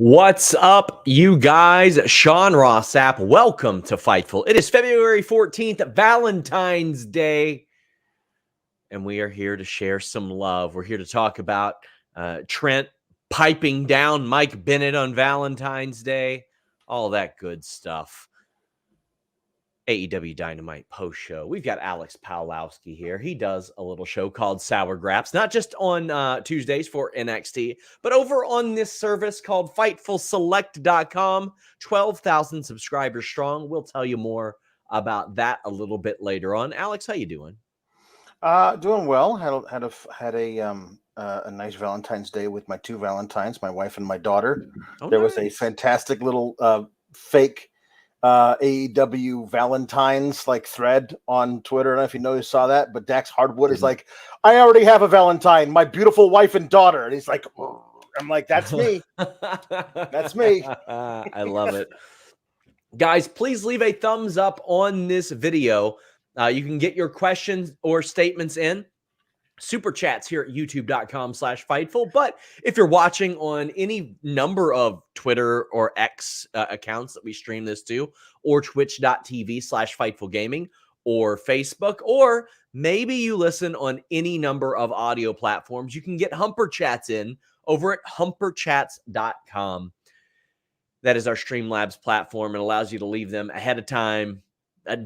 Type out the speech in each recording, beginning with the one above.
What's up, you guys? Sean Ross Sapp. Welcome to Fightful. It is February 14th, Valentine's Day, and we are here to share some love. We're here to talk about Trent piping down Mike Bennett on Valentine's Day, all that good stuff. AEW Dynamite post show. We've got Alex Pawlowski here. He does a little show called Sour Graps, not just on Tuesdays for NXT, but over on this service called FightfulSelect.com. 12,000 subscribers strong. We'll tell you more about that a little bit later on. Alex, how you doing? Doing well. Had a nice Valentine's Day with my two Valentines, my wife and my daughter. There was a fantastic little fake AEW Valentine's thread on Twitter. I don't know if you saw that, but Dax Harwood is like, I already have a Valentine, my beautiful wife and daughter. And he's like, oh. I'm like, that's me. That's me. I love it. Guys, please leave a thumbs up on this video. You can get your questions or statements in super chats here at youtube.com/Fightful. But if you're watching on any number of Twitter or X accounts that we stream this to, or twitch.tv/Fightful Gaming, or Facebook, or maybe you listen on any number of audio platforms, you can get Humper Chats in over at humperchats.com. That is our Streamlabs platform. It allows you to leave them ahead of time,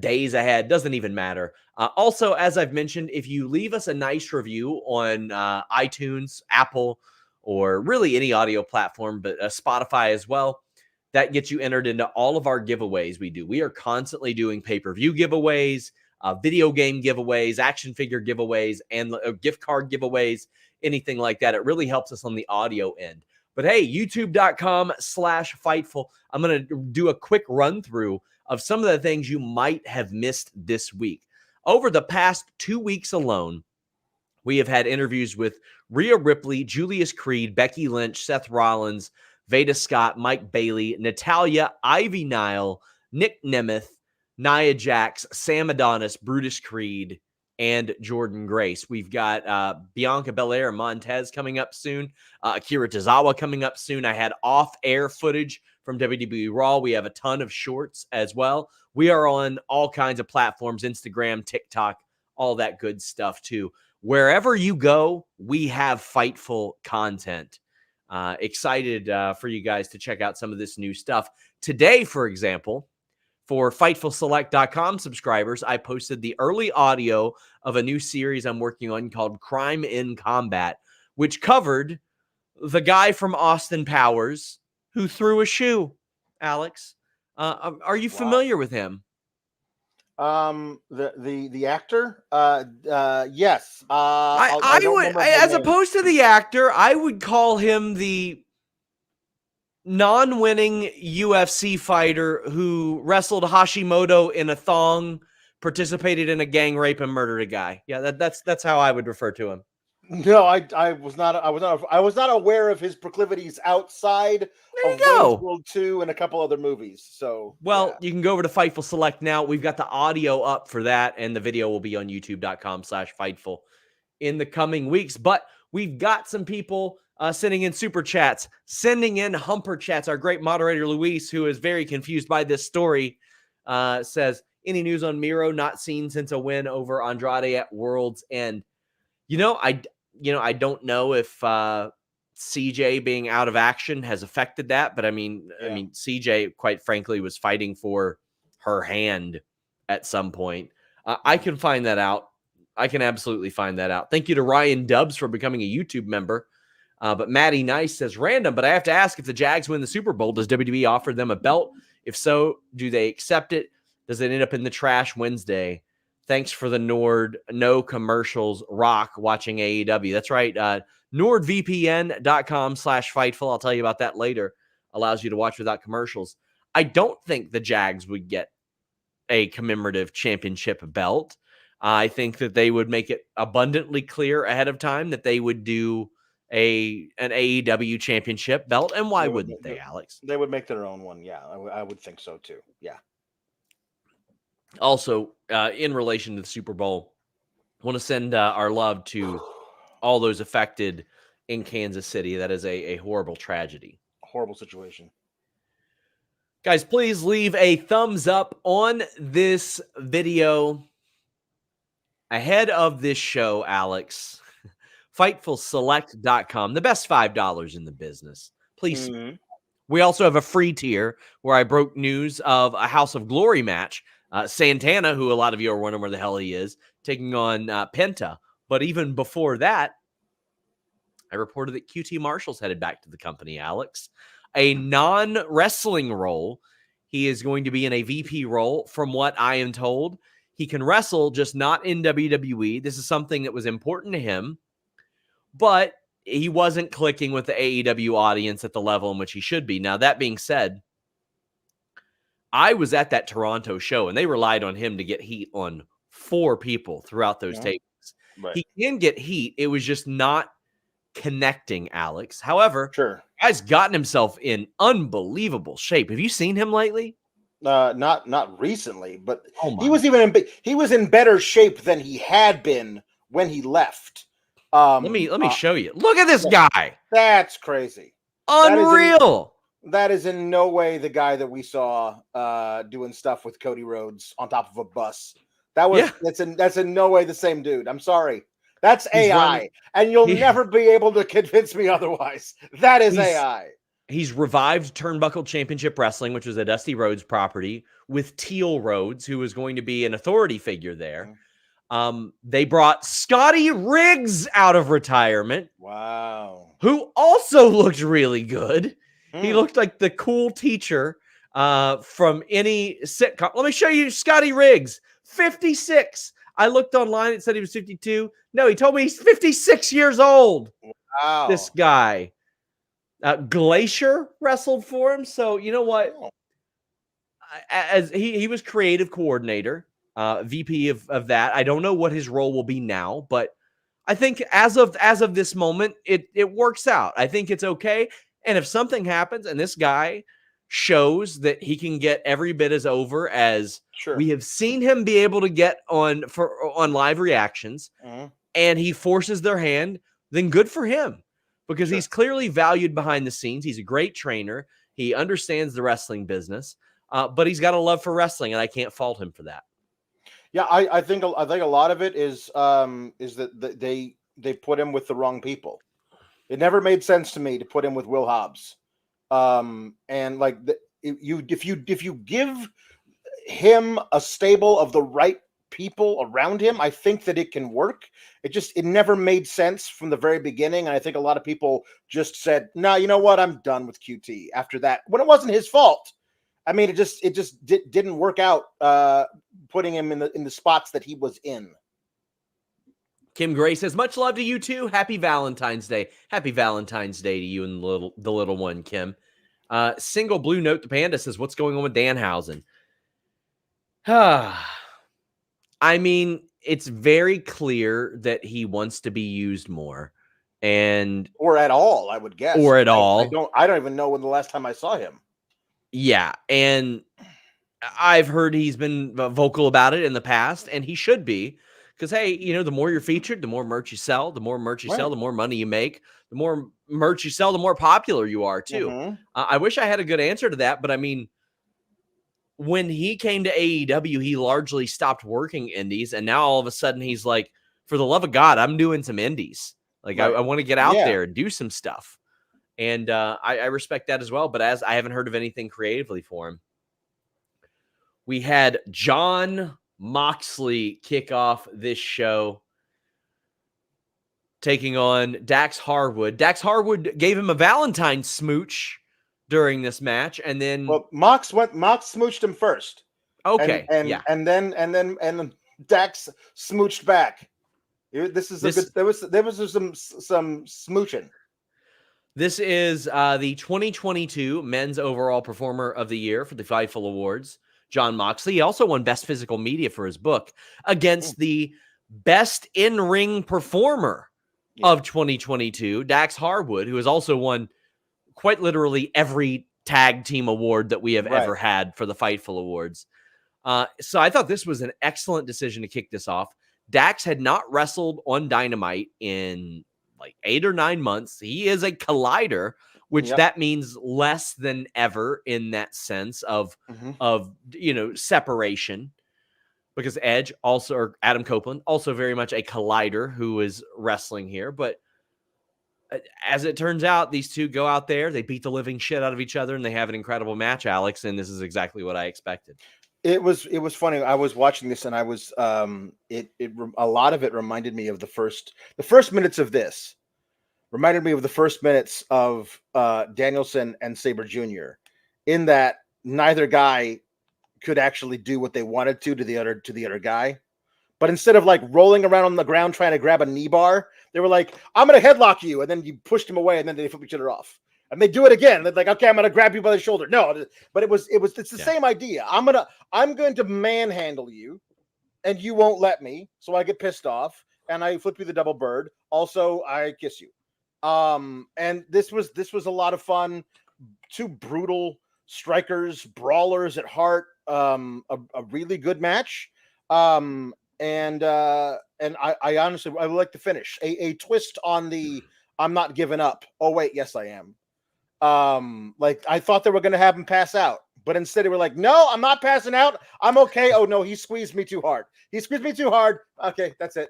days ahead, doesn't even matter. Also, as I've mentioned, if you leave us a nice review on iTunes, Apple, or really any audio platform, but Spotify as well, that gets you entered into all of our giveaways we do. We are constantly doing pay-per-view giveaways, video game giveaways, action figure giveaways, and gift card giveaways, anything like that. It really helps us on the audio end. But hey, youtube.com/Fightful. I'm going to do a quick run through of some of the things you might have missed this week. Over the past 2 weeks alone, we have had interviews with Rhea Ripley, Julius Creed, Becky Lynch, Seth Rollins, Veda Scott, Mike Bailey, Natalya, Ivy Nile, Nick Nemeth, Nia Jax, Sam Adonis, Brutus Creed, and Jordan Grace. We've got Bianca Belair and Montez coming up soon. Akira Tozawa coming up soon. I had off-air footage from WWE Raw. We have a ton of shorts as well. We are on all kinds of platforms, Instagram, TikTok, all that good stuff too. Wherever you go, we have Fightful content. Excited for you guys to check out some of this new stuff. Today, for example, for FightfulSelect.com subscribers, I posted the early audio of a new series I'm working on called Crime in Combat, which covered the guy from Austin Powers who threw a shoe. Alex, are you familiar with him? The actor? Yes. I would, as opposed to the actor, I would call him the non-winning UFC fighter who wrestled Hashimoto in a thong, participated in a gang rape, and murdered a guy. Yeah, that's how I would refer to him. No, I was not aware of his proclivities outside of Wayne's World 2 and a couple other movies. So, well, you can go over to Fightful Select now. We've got the audio up for that, and the video will be on youtube.com/Fightful in the coming weeks. But we've got some people sending in super chats, sending in Humper Chats. Our great moderator, Luis, who is very confused by this story, says, any news on Miro not seen since a win over Andrade at World's End? I don't know if CJ being out of action has affected that, but I mean, CJ, quite frankly, was fighting for her hand at some point. I can find that out. I can absolutely find that out. Thank you to Ryan Dubs for becoming a YouTube member. But Maddie Nice says, random, but I have to ask, if the Jags win the Super Bowl, does WWE offer them a belt? If so, do they accept it? Does it end up in the trash Wednesday? Thanks for the Nord. No commercials. Rock watching AEW. That's right. NordVPN.com/Fightful. I'll tell you about that later. Allows you to watch without commercials. I don't think the Jags would get a commemorative championship belt. I think that they would make it abundantly clear ahead of time that they would do an AEW championship belt. And why wouldn't they, Alex? They would make their own one. Yeah, I would think so too. Yeah. Also, in relation to the Super Bowl, I want to send our love to all those affected in Kansas City. That is a horrible tragedy. horrible situation. Guys, please leave a thumbs up on this video. Ahead of this show, Alex, FightfulSelect.com, the best $5 in the business. Please. Mm-hmm. We also have a free tier where I broke news of a House of Glory match. Santana, who a lot of you are wondering where the hell he is, taking on Penta. But even before that, I reported that QT Marshall's headed back to the company, Alex. A non-wrestling role. He is going to be in a VP role, from what I am told. He can wrestle, just not in WWE. This is something that was important to him. But he wasn't clicking with the AEW audience at the level in which he should be. Now, that being said, I was at that Toronto show, and they relied on him to get heat on 4 people throughout those tapings. Right. He can get heat. It was just not connecting, Alex. However, guy's gotten himself in unbelievable shape. Have you seen him lately? Not recently, but he was in better shape than he had been when he left. Let me show you. Look at this guy. That's crazy. Unreal. That is in no way the guy that we saw doing stuff with Cody Rhodes on top of a bus. That's in no way the same dude. I'm sorry. That's AI, and you'll never be able to convince me otherwise. That is AI. He's revived Turnbuckle Championship Wrestling, which was a Dusty Rhodes property, with Teal Rhodes, who was going to be an authority figure there. They brought Scotty Riggs out of retirement. Wow. Who also looked really good. He looked like the cool teacher from any sitcom. Let me show you Scotty Riggs, 56. I looked online. It said he was 52. No, he told me he's 56 years old. Wow. This guy. Glacier wrestled for him. So, you know what? As he was creative coordinator, VP of that. I don't know what his role will be now, but I think as of this moment, it works out. I think it's okay. And if something happens and this guy shows that he can get every bit as over as we have seen him be able to get on live reactions, and he forces their hand, then good for him, because he's clearly valued behind the scenes. He's a great trainer. He understands the wrestling business, but he's got a love for wrestling, and I can't fault him for that. Yeah, I think a lot of it is that they put him with the wrong people. It never made sense to me to put him with Will Hobbs. And like if you give him a stable of the right people around him, I think that it can work. It never made sense from the very beginning, and I think a lot of people just said, "No, you know what? I'm done with QT." After that, when it wasn't his fault. I mean, it didn't work out. Putting him in the spots that he was in. Kim Gray says, "Much love to you too. Happy Valentine's Day. Happy Valentine's Day to you and the little one, Kim." Single Blue Note the Panda says, "What's going on with Danhausen?" I mean, it's very clear that he wants to be used more, or at all, I would guess. Or at all. I don't even know when the last time I saw him. Yeah, and I've heard he's been vocal about it in the past, and he should be, because, hey, the more you're featured, the more merch you sell. The more merch you sell, the more money you make. The more merch you sell, the more popular you are, too. I wish I had a good answer to that, but I mean, when he came to AEW, he largely stopped working indies, and now all of a sudden he's like, for the love of God, I'm doing some indies. Like, I want to get out there and do some stuff. And I respect that as well, but as I haven't heard of anything creatively for him. We had John Moxley kick off this show, taking on Dax Harwood. Dax Harwood gave him a Valentine smooch during this match, and then Mox smooched him first. Okay, and then Dax smooched back. There was some smooching. This is the 2022 Men's Overall Performer of the Year for the Fightful Awards. John Moxley. He also won Best Physical Media for his book against the Best In-Ring Performer of 2022, Dax Harwood, who has also won quite literally every tag team award that we have ever had for the Fightful Awards. So I thought this was an excellent decision to kick this off. Dax had not wrestled on Dynamite in like 8 or 9 months. He is a collider which that means less than ever in that sense of separation. Because Edge also, or Adam Copeland, also very much a collider who is wrestling here. But as it turns out, these two go out there, they beat the living shit out of each other, and they have an incredible match, Alex. And this is exactly what I expected. It was funny. I was watching this, and I was a lot of it reminded me of the first minutes of this. Reminded me of the first minutes of Danielson and Sabre Jr. in that neither guy could actually do what they wanted to the other guy. But instead of like rolling around on the ground trying to grab a knee bar, they were like, I'm going to headlock you. And then you pushed him away, and then they flip each other off. And they do it again. They're like, okay, I'm going to grab you by the shoulder. No, but it's the same idea. I'm going to manhandle you, and you won't let me. So I get pissed off, and I flip you the double bird. Also, I kiss you. And this was a lot of fun. Two brutal strikers, brawlers at heart. A really good match. And I honestly, I would like to finish a twist on the I'm not giving up. Oh wait, yes I am. Like I thought they were going to have him pass out, but instead they were like, no, I'm not passing out. I'm okay. Oh no, he squeezed me too hard. Okay, that's it.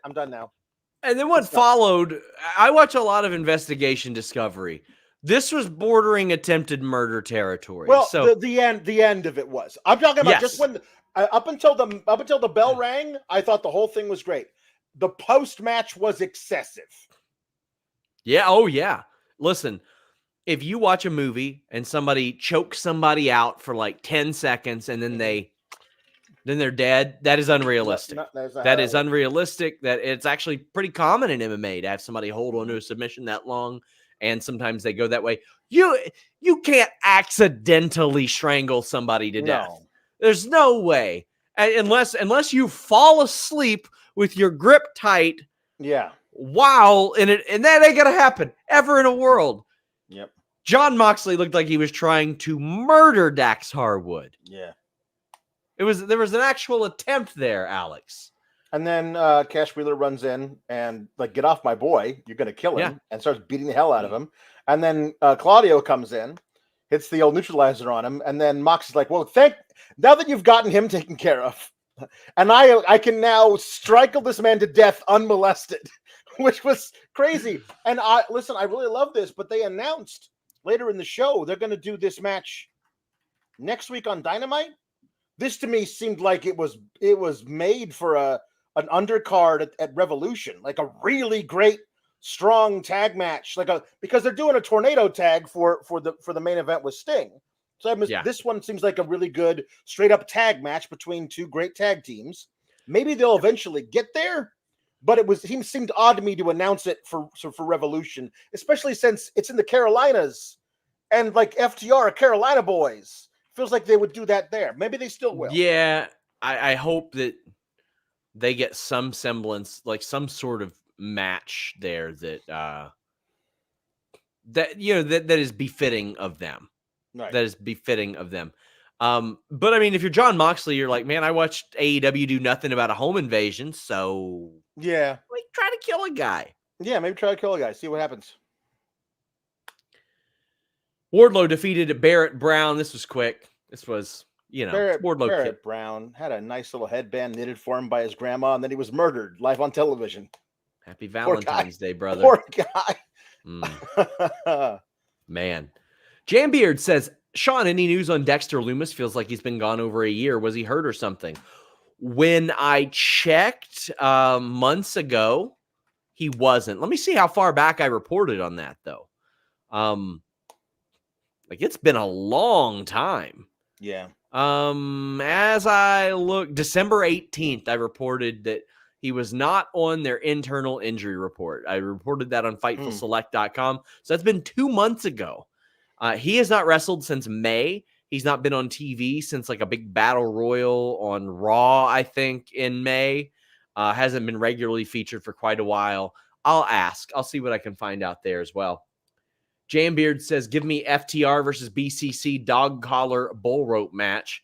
I'm done now. And then what followed, I watch a lot of Investigation Discovery. This was bordering attempted murder territory. Well, so the end of it was. I'm talking about just when up until the bell rang, I thought the whole thing was great. The post match was excessive. Yeah. Oh yeah. Listen, if you watch a movie and somebody chokes somebody out for like 10 seconds and then they're dead, that is unrealistic. That is unrealistic. That it's actually pretty common in MMA to have somebody hold on to a submission that long. And sometimes they go that way. You can't accidentally strangle somebody to death. There's no way. Unless you fall asleep with your grip tight. Yeah. While in it, and that ain't gonna happen ever in a world. Yep. John Moxley looked like he was trying to murder Dax Harwood. Yeah. There was an actual attempt there, Alex. And then Cash Wheeler runs in and like, get off my boy, you're gonna kill him, and starts beating the hell out of him. And then Claudio comes in, hits the old neutralizer on him, and then Mox is like, well, now that you've gotten him taken care of, and I can now strangle this man to death unmolested, which was crazy. And I really love this, but they announced later in the show they're gonna do this match next week on Dynamite. This to me seemed like it was made for an undercard at Revolution, like a really great, strong tag match, because they're doing a tornado tag for the main event with Sting. So this one seems like a really good straight up tag match between two great tag teams. Maybe they'll eventually get there, but it seemed odd to me to announce it for Revolution, especially since it's in the Carolinas and like FTR are Carolina boys. Feels like they would do that there. Maybe they still will. Yeah, I hope that they get some semblance, like some sort of match there that is befitting of them. Right. That is befitting of them. But I mean, if you're John Moxley, you're like, man, I watched AEW do nothing about a home invasion, so yeah, like try to kill a guy. Yeah, maybe try to kill a guy. See what happens. Wardlow defeated Barrett Brown. This was quick. This was, Barrett Brown had a nice little headband knitted for him by his grandma, and then he was murdered live on television. Happy Valentine's Day, brother. Poor guy. Man. Jambeard says, Sean, any news on Dexter Lumis? Feels like he's been gone over a year. Was he hurt or something? When I checked months ago, he wasn't. Let me see how far back I reported on that, though. Like it's been a long time. Yeah. As I look, December 18th, I reported that he was not on their internal injury report. I reported that on FightfulSelect.com. So that's been 2 months ago. He has not wrestled since May. He's not been on TV since like a big battle royal on Raw, I think, in May. Hasn't been regularly featured for quite a while. I'll ask. I'll see what I can find out there as well. Jambeard says, give me FTR versus BCC dog collar bull rope match.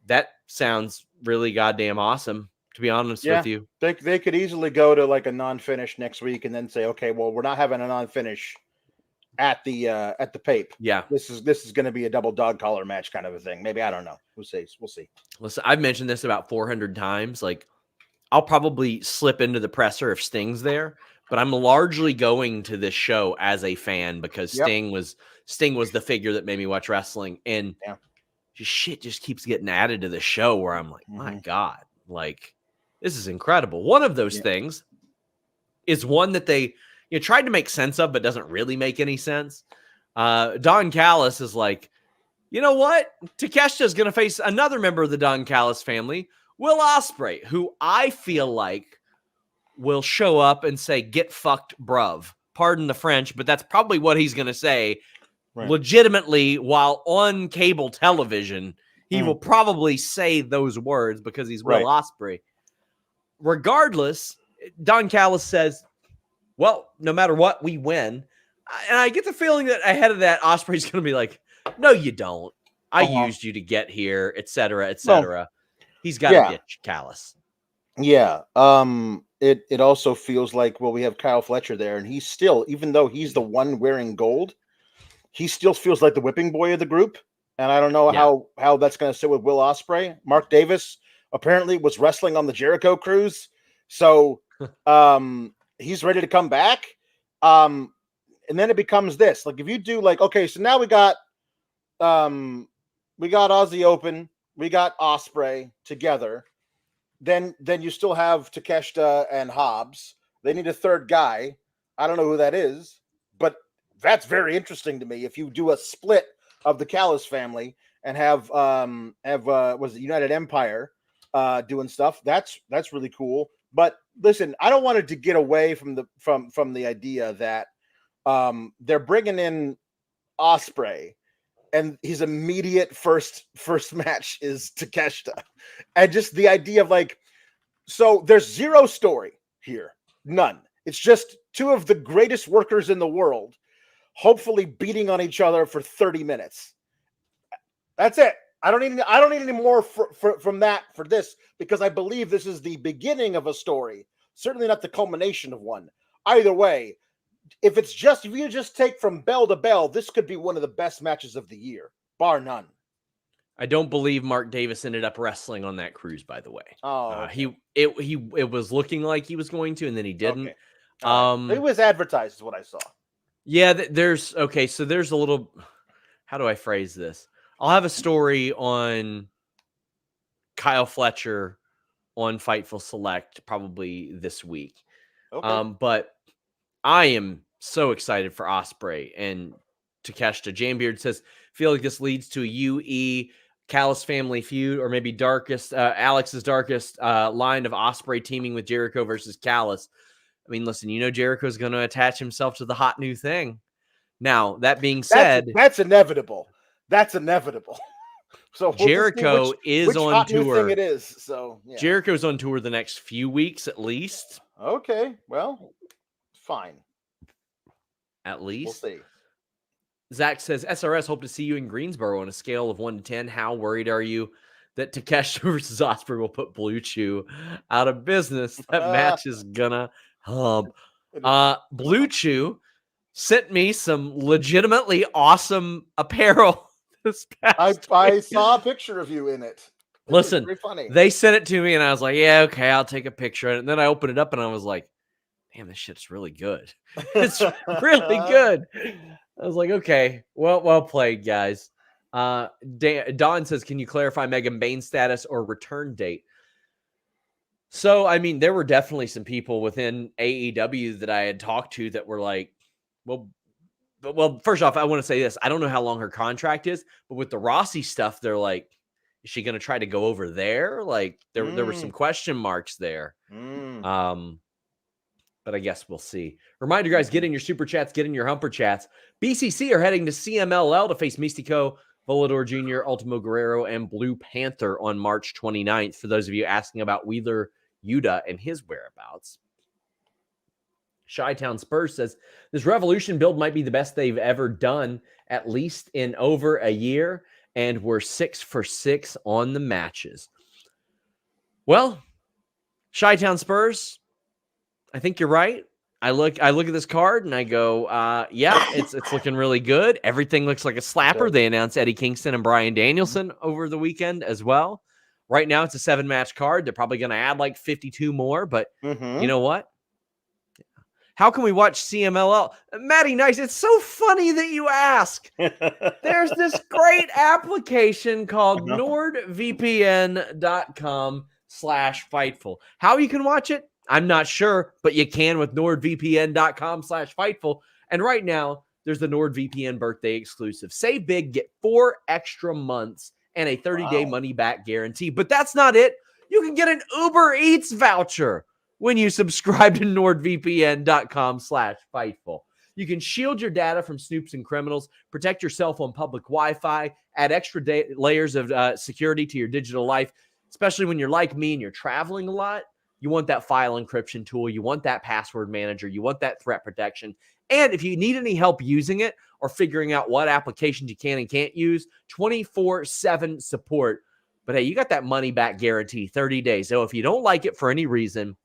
That sounds really goddamn awesome, to be honest with you. They could easily go to like a non-finish next week and then say, okay, well, we're not having a non-finish at the Pape. Yeah, this is going to be a double dog collar match kind of a thing. Maybe, I don't know. We'll see. Listen, I've mentioned this about 400 times. Like, I'll probably slip into the presser if Sting's there, but I'm largely going to this show as a fan because Sting was the figure that made me watch wrestling, and shit just keeps getting added to the show where I'm like, my God, like, this is incredible. One of those things is one that they tried to make sense of, but doesn't really make any sense. Don Callis is like, you know what? Takeshita is going to face another member of the Don Callis family, Will Osprey, who I feel like will show up and say, get fucked, bruv. Pardon the French, but that's probably what he's going to say. Right. Legitimately, while on cable television, he will probably say those words because he's Will Osprey. Regardless, Don Callis says, well, no matter what, we win. And I get the feeling that ahead of that, Osprey's going to be like, no, you don't. I used you to get here, et cetera, et cetera. Well, he's got to get Callis. Yeah. It also feels like, well, we have Kyle Fletcher there, and he's still, even though he's the one wearing gold, he still feels like the whipping boy of the group. And I don't know how that's going to sit with Will Osprey. Mark Davis apparently was wrestling on the Jericho cruise. So he's ready to come back. And then it becomes this. Like, if you do like, okay, so now we got Aussie Open, we got Osprey together. Then you still have Takeshita and Hobbs. They need a third guy. I don't know who that is, but that's very interesting to me. If you do a split of the Callis family and have was it United Empire doing stuff, that's really cool. But listen, I don't want it to get away from the idea that they're bringing in Osprey, and his immediate first match is Takeshita. And just the idea of like, so there's zero story here. None. It's just two of the greatest workers in the world, hopefully beating on each other for 30 minutes. That's it. I don't need any more from that for this, because I believe this is the beginning of a story. Certainly not the culmination of one. Either way, if you just take from bell to bell, this could be one of the best matches of the year, bar none. I don't believe Mark Davis ended up wrestling on that cruise, by the way. Oh, okay. It was looking like he was going to, and then he didn't. Okay. It was advertised, is what I saw. Yeah, there's a little. How do I phrase this? I'll have a story on Kyle Fletcher on Fightful Select probably this week. Okay. But I am so excited for Osprey and Takeshita. Jambeard says, feel like this leads to a UE Callis family feud, or maybe Alex's darkest line of Osprey teaming with Jericho versus Callis. I mean, listen, Jericho's going to attach himself to the hot new thing. Now, that being said, that's inevitable. That's inevitable. So Jericho is on tour. Thing it is. So yeah. Jericho's on tour the next few weeks at least. Okay, well, fine. At least. We'll see. Zach says, SRS, hope to see you in Greensboro on a scale of 1 to 10. How worried are you that Takeshita versus Osprey will put Blue Chew out of business? That match is gonna hub. Blue Chew sent me some legitimately awesome apparel this past I saw a picture of you in it. Listen, very funny. They sent it to me, and I was like, yeah, okay, I'll take a picture of it. And then I opened it up, and I was like, damn, this shit's really good. It's really good. I was like, okay, well played, guys. Don says, can you clarify Megan Bain's status or return date? So, I mean, there were definitely some people within AEW that I had talked to that were like, well, first off, I want to say this. I don't know how long her contract is, but with the Rossi stuff, they're like, is she going to try to go over there? Like, there were some question marks there. But I guess we'll see. Reminder, guys, get in your super chats, get in your humper chats. BCC are heading to CMLL to face Mystico, Volador Jr., Ultimo Guerrero, and Blue Panther on March 29th. For those of you asking about Wheeler Yuta and his whereabouts. Chi-Town Spurs says, this Revolution build might be the best they've ever done, at least in over a year, and we're 6 for 6 on the matches. Well, Chi-Town Spurs, I think you're right. I look at this card and I go, yeah, it's looking really good. Everything looks like a slapper. They announced Eddie Kingston and Bryan Danielson over the weekend as well. Right now, it's a 7-match card. They're probably going to add like 52 more, but you know what? How can we watch CMLL? Matty Nice, it's so funny that you ask. There's this great application called nordvpn.com/Fightful. How you can watch it? I'm not sure, but you can with nordvpn.com/Fightful. And right now, there's the NordVPN birthday exclusive. Save big, get 4 extra months and a 30-day money-back guarantee. But that's not it. You can get an Uber Eats voucher when you subscribe to nordvpn.com/Fightful. You can shield your data from snoops and criminals, protect yourself on public Wi-Fi, add extra layers of security to your digital life, especially when you're like me and you're traveling a lot. You want that file encryption tool. You want that password manager. You want that threat protection. And if you need any help using it or figuring out what applications you can and can't use, 24/7 support. But hey, you got that money back guarantee, 30 days. So if you don't like it for any reason,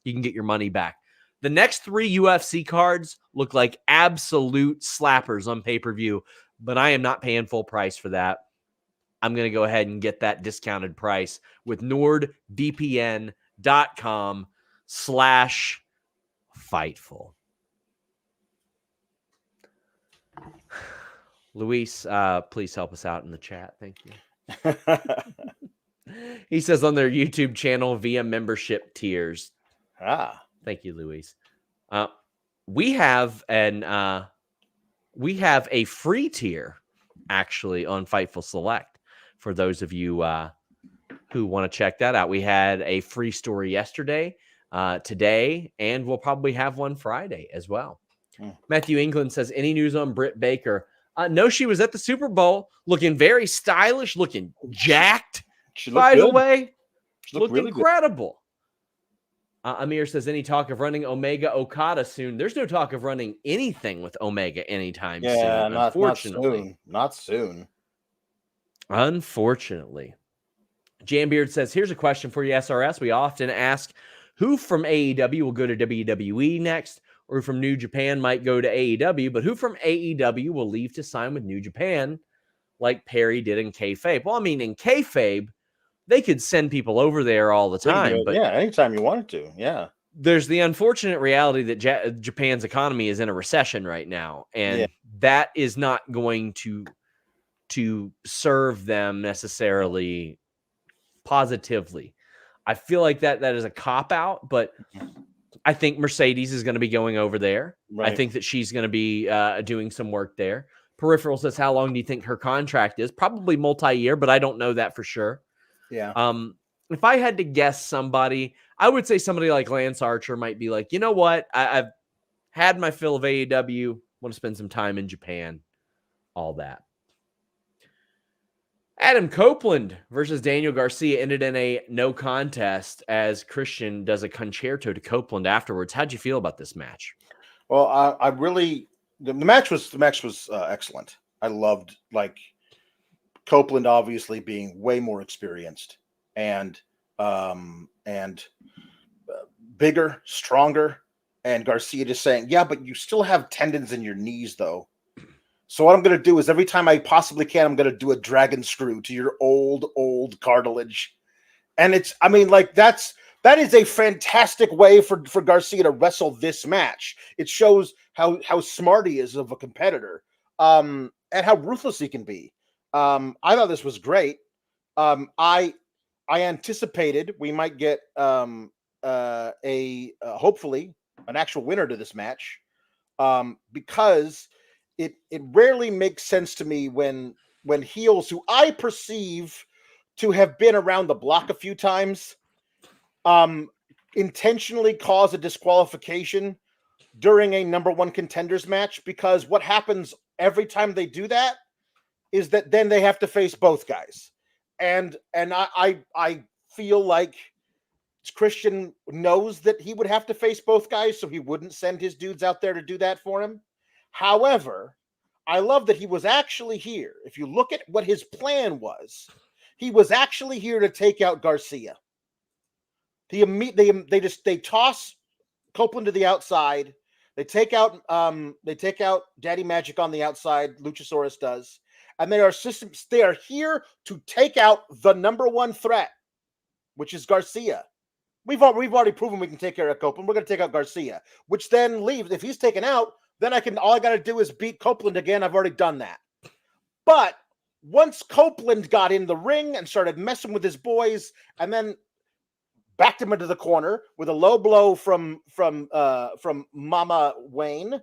you can get your money back. The next 3 UFC cards look like absolute slappers on pay-per-view, but I am not paying full price for that. I'm going to go ahead and get that discounted price with nordvpn.com/Fightful. Luis, please help us out in the chat. Thank you. He says on their YouTube channel via membership tiers. Thank you, Luis. We have a free tier actually on Fightful Select for those of you who want to check that out. We had a free story yesterday, today, and we'll probably have one Friday as well. Matthew England says, any news on Britt Baker? No, she was at the Super Bowl looking very stylish, looking jacked. By the way, she looked really incredible. Amir says, any talk of running Omega Okada soon? There's no talk of running anything with Omega anytime soon. Unfortunately. Not soon. Unfortunately. Jambeard says, here's a question for you, SRS. We often ask who from AEW will go to WWE next, or who from New Japan might go to AEW, but who from AEW will leave to sign with New Japan like Perry did in kayfabe? Well, I mean, in kayfabe, they could send people over there all the time. But yeah, anytime you wanted to. Yeah. There's the unfortunate reality that Japan's economy is in a recession right now, and that is not going to serve them necessarily positively. I feel like that is a cop-out, but I think Mercedes is going to be going over there. Right. I think that she's going to be doing some work there. Peripheral says, how long do you think her contract is? Probably multi-year, but I don't know that for sure. Yeah. If I had to guess somebody, I would say somebody like Lance Archer might be like, you know what? I've had my fill of AEW. Want to spend some time in Japan. All that. Adam Copeland versus Daniel Garcia ended in a no contest as Christian does a concerto to Copeland afterwards. How'd you feel about this match? Well, I really the match was excellent. I loved Copeland obviously being way more experienced and bigger, stronger, and Garcia just saying, yeah, but you still have tendons in your knees though. So what I'm going to do is every time I possibly can, I'm going to do a dragon screw to your old cartilage. And that is a fantastic way for Garcia to wrestle this match. It shows how smart he is of a competitor, and how ruthless he can be. I thought this was great. I anticipated we might get hopefully an actual winner to this match, because it rarely makes sense to me when heels who I perceive to have been around the block a few times intentionally cause a disqualification during a number one contenders match, because what happens every time they do that is that then they have to face both guys. And I feel like Christian knows that he would have to face both guys, so he wouldn't send his dudes out there to do that for him. However, I love that he was actually here. If you look at what his plan was, he was actually here to take out Garcia. They toss Copeland to the outside. They take out Daddy Magic on the outside. Luchasaurus does, and they are here to take out the number one threat, which is Garcia. We've already proven we can take care of Copeland. We're going to take out Garcia, which then leaves. If he's taken out, then all I got to do is beat Copeland again. I've already done that. But once Copeland got in the ring and started messing with his boys, and then backed him into the corner with a low blow from Mama Wayne,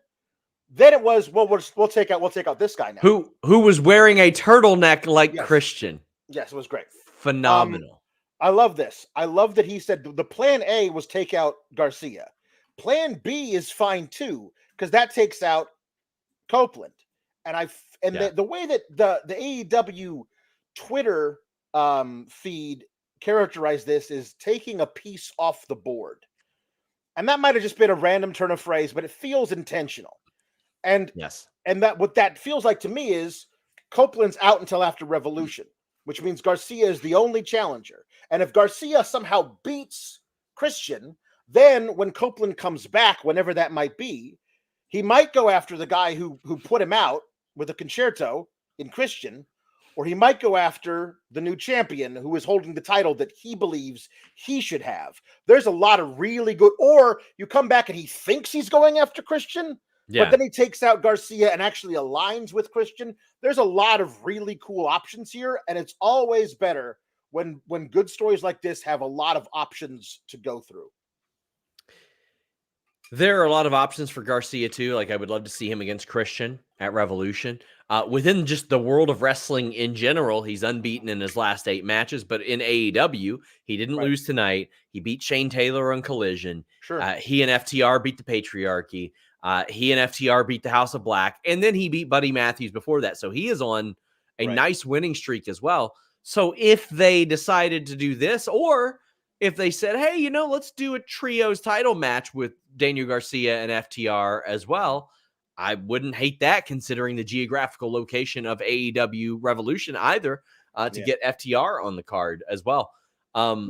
then it was, well, we'll take out this guy now. Who was wearing a turtleneck like Christian. Yes, it was great. Phenomenal. I love this. I love that he said the plan A was take out Garcia. Plan B is fine too, because that takes out Copeland. And the way that the AEW Twitter feed characterized this is taking a piece off the board. And that might have just been a random turn of phrase, but it feels intentional. And yes. And that what that feels like to me is Copeland's out until after Revolution, which means Garcia is the only challenger. And if Garcia somehow beats Christian, then when Copeland comes back, whenever that might be, he might go after the guy who put him out with a concerto in Christian, or he might go after the new champion who is holding the title that he believes he should have. There's a lot of really good, or you come back and he thinks he's going after Christian, but then he takes out Garcia and actually aligns with Christian. There's a lot of really cool options here, and it's always better when good stories like this have a lot of options to go through. There are a lot of options for Garcia too. Like, I would love to see him against Christian at Revolution. Within just the world of wrestling in general, he's unbeaten in his last 8 matches, but in AEW, he didn't lose tonight. He beat Shane Taylor on Collision. Sure. He and FTR beat the Patriarchy. He and FTR beat the House of Black, and then he beat Buddy Matthews before that. So he is on a nice winning streak as well. So if they decided to do this, or if they said, hey, let's do a trios title match with Daniel Garcia and FTR as well, I wouldn't hate that, considering the geographical location of AEW Revolution either, to get FTR on the card as well. But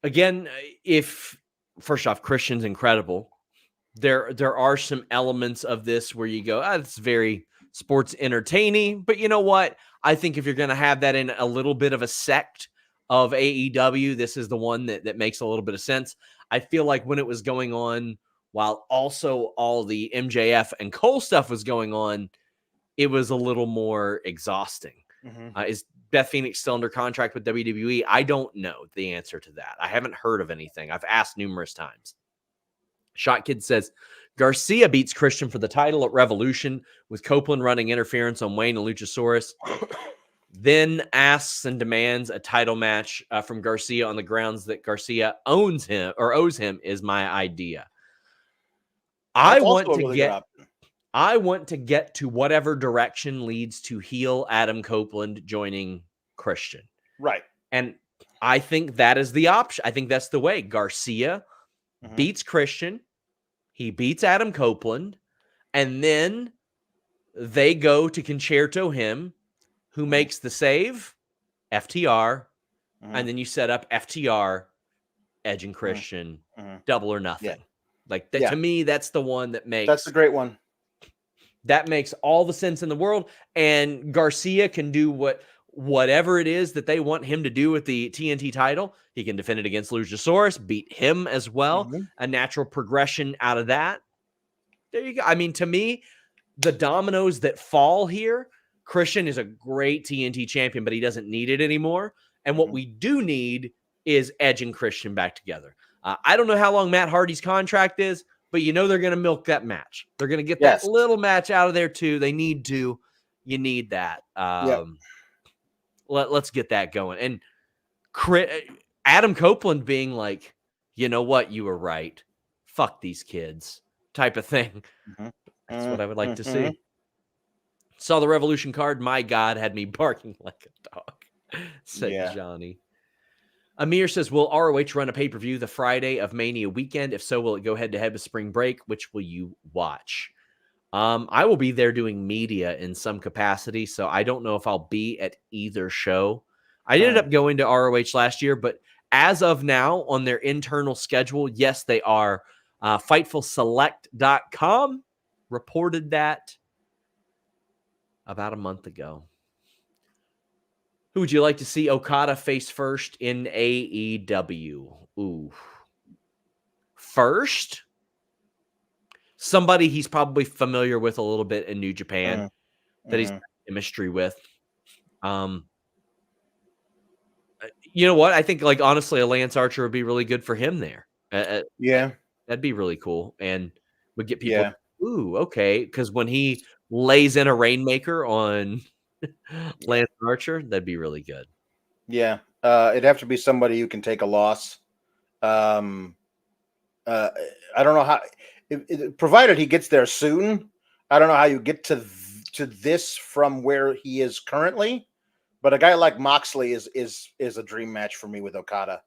again, if first off, Christian's incredible. There are some elements of this where you go, it's very sports entertaining, but you know what? I think if you're going to have that in a little bit of a sect of AEW, this is the one that makes a little bit of sense. I feel like when it was going on, while also all the MJF and Cole stuff was going on, it was a little more exhausting. Is Beth Phoenix still under contract with WWE? I don't know the answer to that. I haven't heard of anything. I've asked numerous times. Shot Kid says, Garcia beats Christian for the title at Revolution with Copeland running interference on Wayne and Luchasaurus. Then asks and demands a title match from Garcia on the grounds that Garcia owes him is my idea. I want to get to whatever direction leads to heel Adam Copeland joining Christian. Right. And I think that is the option. I think that's the way. Garcia beats Christian. He beats Adam Copeland. And then they go to concerto him. Who makes the save? FTR. And then you set up FTR, Edge and Christian, double or nothing. Yeah. Like that, to me, that's the one that makes... That's a great one. That makes all the sense in the world. And Garcia can do whatever it is that they want him to do with the TNT title. He can defend it against Luchasaurus, beat him as well. A natural progression out of that. There you go. I mean, to me, the dominoes that fall here, Christian is a great TNT champion, but he doesn't need it anymore. And what we do need is Edge and Christian back together. I don't know how long Matt Hardy's contract is, but they're going to milk that match. They're going to get that little match out of there too. They need to. You need that. Let's get that going. And Adam Copeland being like, you know what? You were right. Fuck these kids type of thing. That's what I would like to see. Saw the Revolution card. My God, had me barking like a dog, said Johnny. Amir says, will ROH run a pay-per-view the Friday of Mania weekend? If so, will it go head-to-head with Spring Break? Which will you watch? I will be there doing media in some capacity, so I don't know if I'll be at either show. I ended up going to ROH last year, but as of now on their internal schedule, yes, they are. FightfulSelect.com reported that about a month ago. Who would you like to see Okada face first in AEW? Ooh. First? Somebody he's probably familiar with a little bit in New Japan that he's got chemistry with. You know what? I think, like, honestly, a Lance Archer would be really good for him there. Yeah. That'd be really cool and would get people, ooh, okay. Because when he lays in a Rainmaker on Lance Archer, that'd be really good. Yeah. It'd have to be somebody who can take a loss. I don't know how, provided he gets there soon. I don't know how you get to this from where he is currently, but a guy like Moxley is a dream match for me with Okada.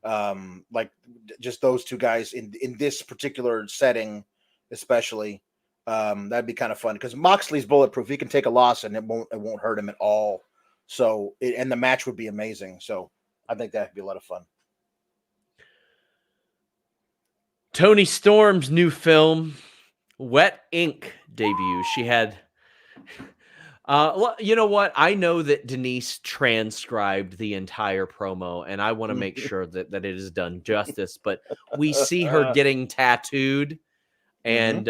Like just those two guys in this particular setting, especially, that'd be kind of fun because Moxley's bulletproof. He can take a loss and it won't hurt him at all. So, and the match would be amazing. So I think that'd be a lot of fun. Toni Storm's new film, Wet Ink, debut. She had, you know what? I know that Denise transcribed the entire promo, and I want to make sure that it is done justice. But we see her getting tattooed, and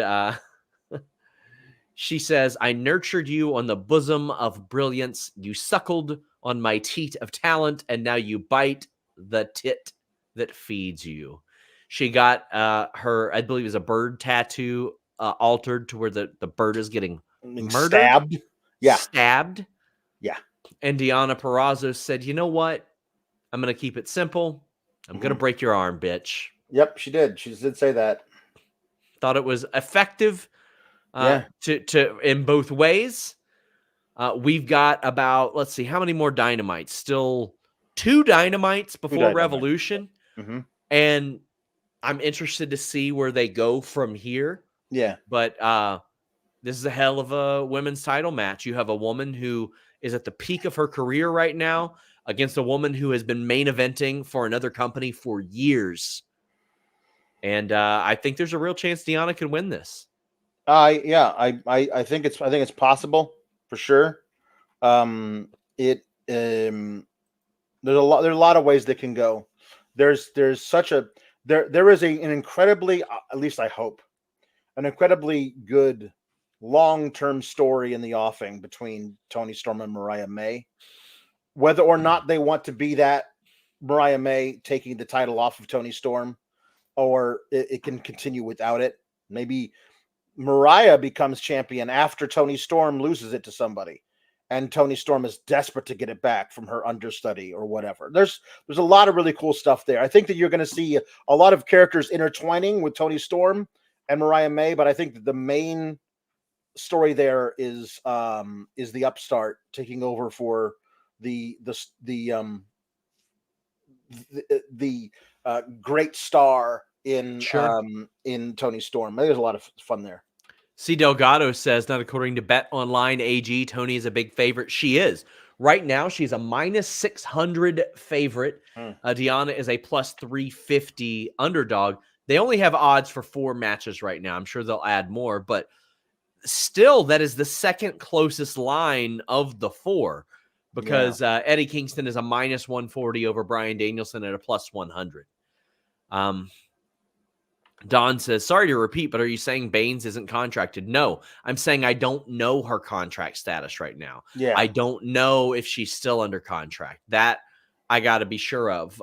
she says, "I nurtured you on the bosom of brilliance. You suckled on my teat of talent, and now you bite the tit that feeds you." She got her, I believe, it was a bird tattoo altered to where the bird is getting murdered. Stabbed. Yeah. Stabbed. Yeah. And Deonna Purrazzo said, you know what? I'm going to keep it simple. I'm going to break your arm, bitch. Yep, she did. She did say that. Thought it was effective to in both ways. We've got about, let's see, how many more Dynamites? Still 2 Dynamites before Revolution. And I'm interested to see where they go from here. Yeah. But this is a hell of a women's title match. You have a woman who is at the peak of her career right now against a woman who has been main eventing for another company for years. And I think there's a real chance Deonna could win this. I think it's possible for sure. There's a lot of ways that can go. There's such a there is an incredibly, at least I hope, an incredibly good long-term story in the offing between Toni Storm and Mariah May. Whether or not they want to be that Mariah May taking the title off of Toni Storm, or it can continue without it. Maybe Mariah becomes champion after Toni Storm loses it to somebody, and Toni Storm is desperate to get it back from her understudy or whatever. There's a lot of really cool stuff there. I think that you're going to see a lot of characters intertwining with Toni Storm and Mariah May, but I think that the main story there is the upstart taking over for the great star in Toni Storm. There's a lot of fun there. C. Delgado says, not according to Bet Online AG, Toni is a big favorite. She is. Right now, she's a minus 600 favorite. Deonna is a plus 350 underdog. They only have odds for 4 matches right now. I'm sure they'll add more, but still, that is the second closest line of the 4 because Eddie Kingston is a minus 140 over Bryan Danielson at a plus 100. Don says, sorry to repeat, but are you saying Baines isn't contracted? No, I'm saying I don't know her contract status right now. Yeah. I don't know if she's still under contract. That I got to be sure of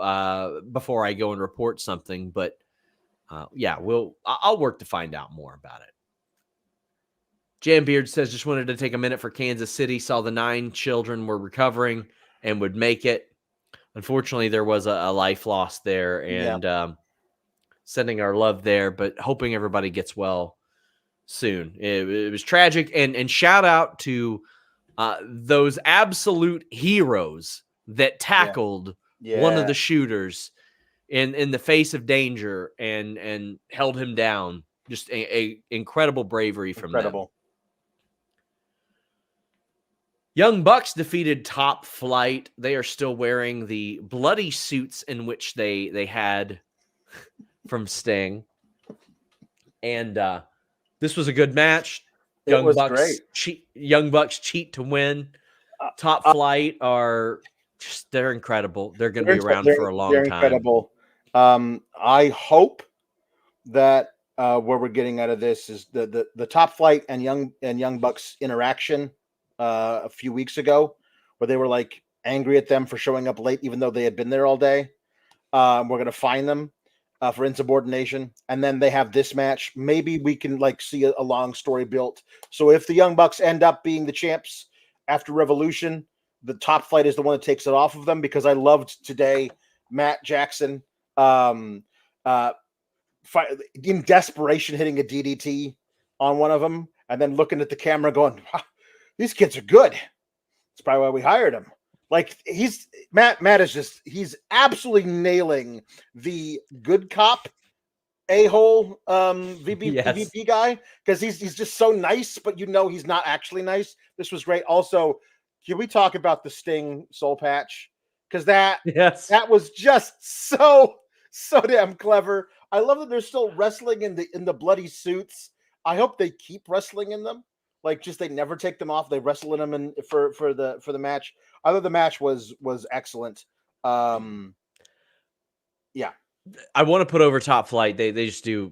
before I go and report something. But I'll work to find out more about it. Jan Beard says, just wanted to take a minute for Kansas City. Saw the 9 children were recovering and would make it. Unfortunately, there was a life lost there, and sending our love there, but hoping everybody gets well soon. It was tragic, and shout out to those absolute heroes that tackled one of the shooters in the face of danger and held him down. Just a incredible bravery from them. Young Bucks defeated Top Flight. They are still wearing the bloody suits in which they had from Sting. And this was a good match. It was great. Young Bucks cheat to win. Top Flight are just, they're incredible. They're going to be around for a long time. Incredible. I hope that where we're getting out of this is the Top Flight and Young Bucks interaction a few weeks ago, where they were like angry at them for showing up late, even though they had been there all day. We're going to fine them for insubordination, and then they have this match. Maybe we can like see a long story built. So if the Young Bucks end up being the champs after Revolution, the Top Flight is the one that takes it off of them, because I loved today Matt Jackson in desperation hitting a DDT on one of them, and then looking at the camera going, these kids are good. That's probably why we hired him. Like Matt is just, he's absolutely nailing the good cop a-hole VP guy, because he's just so nice, but you know he's not actually nice. This was great. Also, can we talk about the Sting soul patch? Because that was just so damn clever. I love that they're still wrestling in the bloody suits. I hope they keep wrestling in them. Like, just they never take them off. They wrestle in them for the match. I thought the match was excellent. Yeah. I want to put over Top Flight. They just do.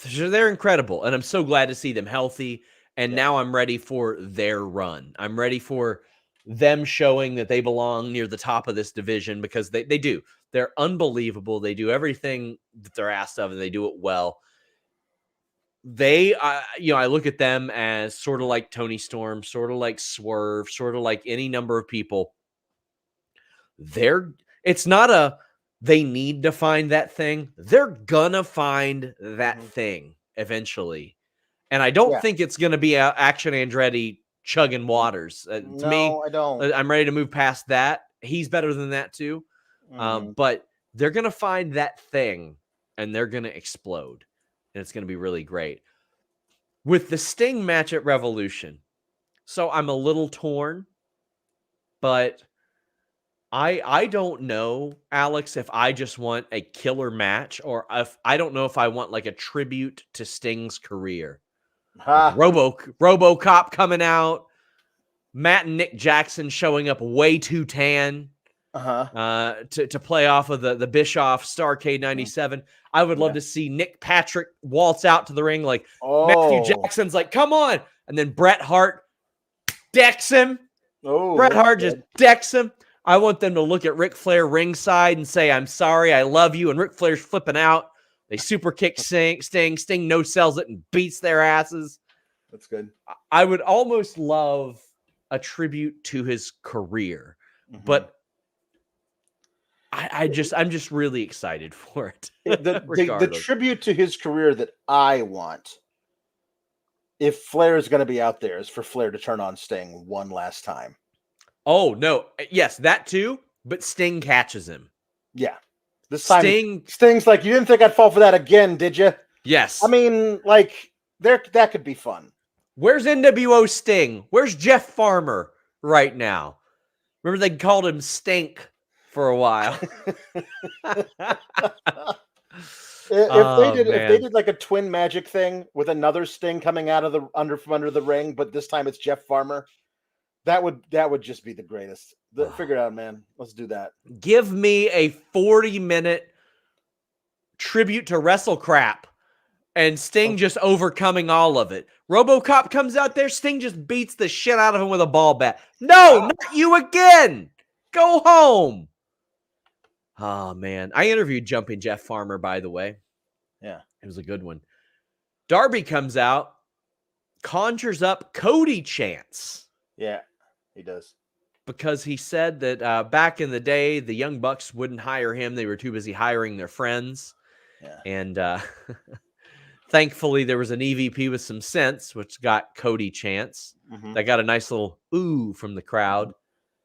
They're incredible, and I'm so glad to see them healthy. And now I'm ready for their run. I'm ready for them showing that they belong near the top of this division, because they do. They're unbelievable. They do everything that they're asked of, and they do it well. I look at them as sort of like Toni Storm, sort of like Swerve, sort of like any number of people. It's not they need to find that thing. They're gonna find that thing eventually. And I don't think it's gonna be Action Andretti chugging waters. To me, I don't. I'm ready to move past that. He's better than that too. But they're gonna find that thing, and they're gonna explode. And it's going to be really great. With the Sting match at Revolution, so I'm a little torn, but I don't know, Alex, if I just want a killer match, or if I don't know if I want like a tribute to Sting's career. Like RoboCop coming out, Matt and Nick Jackson showing up way too tan. To play off of the Bischoff Starrcade 97. I would love to see Nick Patrick waltz out to the ring like Matthew Jackson's like, come on. And then Bret Hart decks him. Bret Hart just decks him. I want them to look at Ric Flair ringside and say, I'm sorry, I love you. And Ric Flair's flipping out. They super kick Sting. Sting no-sells it and beats their asses. That's good. I would almost love a tribute to his career. But I'm just really excited for it. The tribute to his career that I want, if Flair is going to be out there, is for Flair to turn on Sting one last time. Oh, no. Yes, that too, but Sting catches him. Yeah. This time, Sting's like, you didn't think I'd fall for that again, did you? Yes. I mean, like, that could be fun. Where's NWO Sting? Where's Jeff Farmer right now? Remember they called him Stink for a while. If they did like a twin magic thing with another Sting coming out of from under the ring, but this time it's Jeff Farmer, that would just be the greatest. Figure it out, man. Let's do that. Give me a 40-minute tribute to WrestleCrap and Sting just overcoming all of it. RoboCop comes out there, Sting just beats the shit out of him with a ball bat. No, not you again. Go home. Oh, man. I interviewed Jumping Jeff Farmer, by the way. Yeah. It was a good one. Darby comes out, conjures up Cody chants. Yeah, he does. Because he said that back in the day, the Young Bucks wouldn't hire him. They were too busy hiring their friends. Yeah. And thankfully, there was an EVP with some sense, which got Cody chants. That got a nice little ooh from the crowd.